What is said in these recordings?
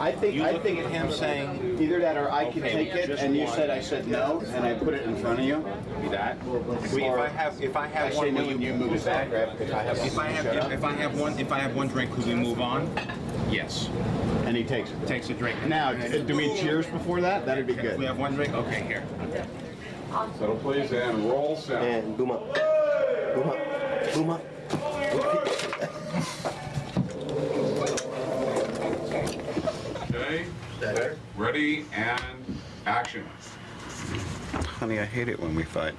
I think at him saying either that or I can okay, take it, just and you one. said I said no, and I put it in front of you. Be that. If I have I one, say no will and you move it back. If I have one drink, could we move on? Yes. And he takes it. Takes a drink. Now, do we cheers before that? That'd be good. We have one drink. Okay, here. Settle please and roll sound. And boom up. Boom up. Boom up. Okay. Ready and action. Honey, I hate it when we fight.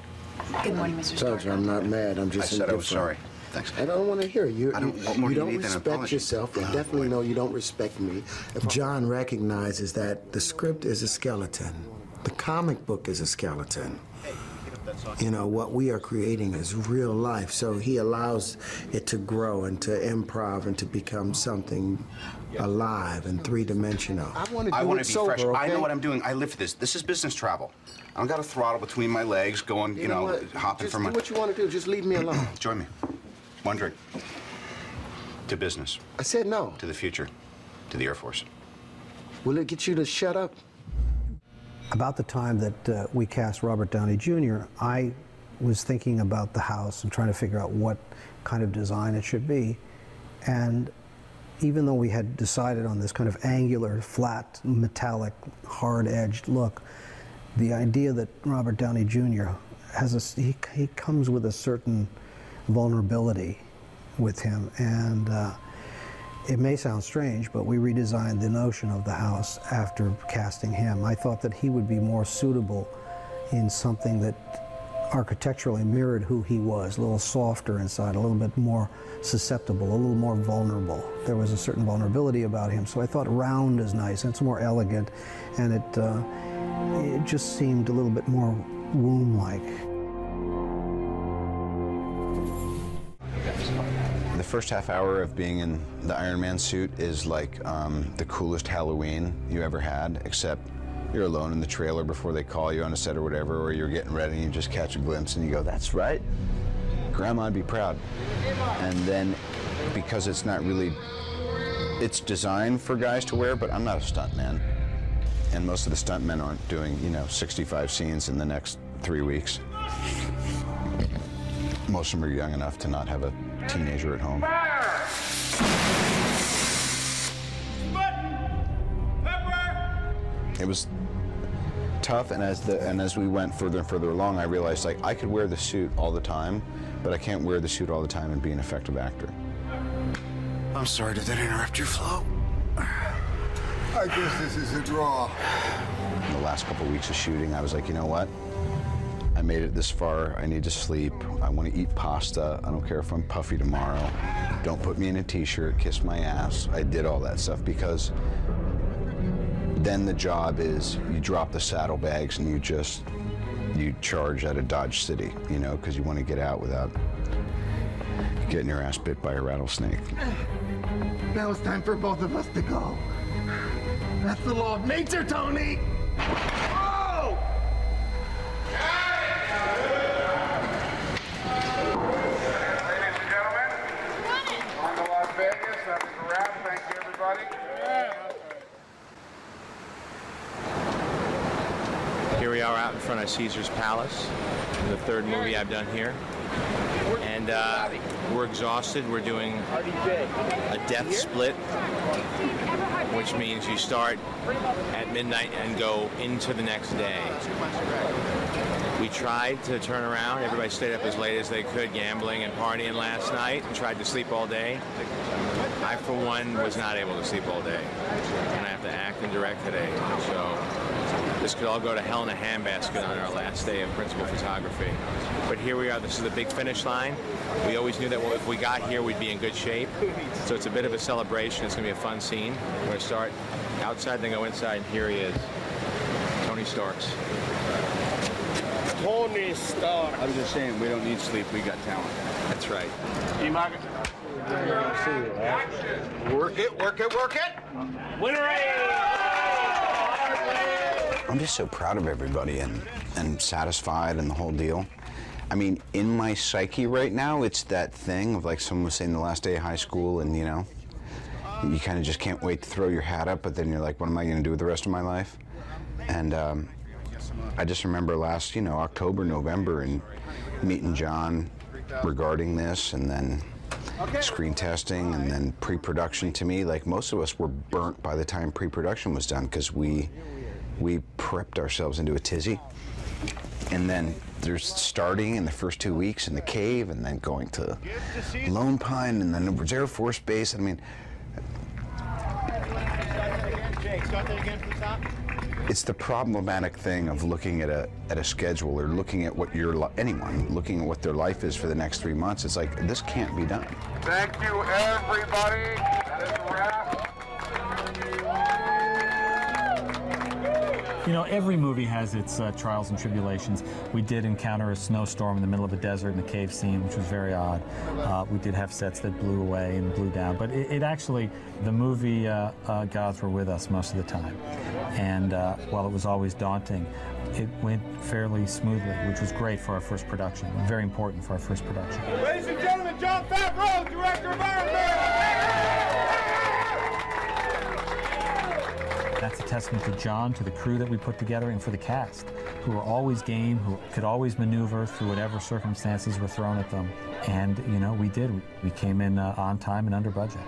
Good morning, Mr. Stark. Judge, I'm not mad. I'm just I said I was indifferent. sorry. Thanks. I don't want to hear you. What more You do you don't need than an respect apology? yourself, and definitely know you don't respect me. If John recognizes that the script is a skeleton, the comic book is a skeleton. You know, what we are creating is real life, so he allows it to grow and to improv and to become something alive and three-dimensional. I want to be sober, fresh. okay? I know what I'm doing. I live for this. This is business travel. I don't got a throttle between my legs going, you know, hopping Just from do what you want to do. Just leave me alone. Join me. One drink. To business. I said no. To the future. To the Air Force. Will it get you to shut up? About the time that we cast Robert Downey Jr., I was thinking about the house and trying to figure out what kind of design it should be. And even though we had decided on this kind of angular, flat, metallic, hard-edged look, the idea that Robert Downey Jr. has he comes with a certain vulnerability with him, and it may sound strange, but we redesigned the notion of the house after casting him. I thought that he would be more suitable in something that architecturally mirrored who he was, a little softer inside, a little bit more susceptible, a little more vulnerable. There was a certain vulnerability about him, so I thought round is nice, and it's more elegant, and it just seemed a little bit more womb-like. The first half hour of being in the Iron Man suit is like the coolest Halloween you ever had, except you're alone in the trailer before they call you on a set or whatever, or you're getting ready and you just catch a glimpse and you go, that's right, Grandma'd be proud. And then, because it's not really, it's designed for guys to wear, but I'm not a stunt man. And most of the stunt men aren't doing, 65 scenes in the next 3 weeks. Most of them are young enough to not have a teenager at home. It was tough, and as we went further and further along, I realized I could wear the suit all the time, but I can't wear the suit all the time and be an effective actor. I'm sorry, did that interrupt your flow? I guess this is a draw. In the last couple of weeks of shooting, I was like, you know what? I made it this far. I need to sleep. I want to eat pasta. I don't care if I'm puffy tomorrow. Don't put me in a t-shirt, kiss my ass. I did all that stuff because then the job is you drop the saddlebags and you charge out of Dodge City, because you want to get out without getting your ass bit by a rattlesnake. Now it's time for both of us to go. That's the law of nature, Tony! Oh! Ladies and gentlemen, on to Las Vegas. That was a wrap. Thank you, everybody. Here we are out in front of Caesar's Palace, the third movie I've done here. And we're exhausted. We're doing a death split, which means you start at midnight and go into the next day. We tried to turn around. Everybody stayed up as late as they could, gambling and partying last night, and tried to sleep all day. I, for one, was not able to sleep all day. And I have to act and direct today. So this could all go to hell in a handbasket on our last day of principal photography. But here we are. This is the big finish line. We always knew that if we got here, we'd be in good shape. So it's a bit of a celebration. It's going to be a fun scene. We're going to start outside, then go inside, and here he is, Tony Starks. Tony Stark. I was just saying, we don't need sleep. We got talent. That's right. Work it, work it, work it. Winner! I'm just so proud of everybody and satisfied and the whole deal. I mean, in my psyche right now, it's that thing of like someone was saying the last day of high school, and you kind of just can't wait to throw your hat up, but then you're like, what am I going to do with the rest of my life? And I just remember last, October, November, and meeting John regarding this, and then screen testing, and then pre-production. To me, like, most of us were burnt by the time pre-production was done, because we prepped ourselves into a tizzy. And then there's starting in the first 2 weeks in the cave, and then going to Lone Pine, and then it was Air Force Base. I mean, it's the problematic thing of looking at a schedule, or looking at what anyone looking at what their life is for the next 3 months. It's like, this can't be done. Thank you, everybody. That is a wrap. Every movie has its trials and tribulations. We did encounter a snowstorm in the middle of a desert in the cave scene, which was very odd. We did have sets that blew away and blew down, but it actually, the movie gods were with us most of the time. And while it was always daunting, it went fairly smoothly, which was great for our first production, very important for our first production. Ladies and gentlemen, John Favreau, director of Iron Man. That's a testament to John, to the crew that we put together, and for the cast, who were always game, who could always maneuver through whatever circumstances were thrown at them. And, we did. We came in on time and under budget.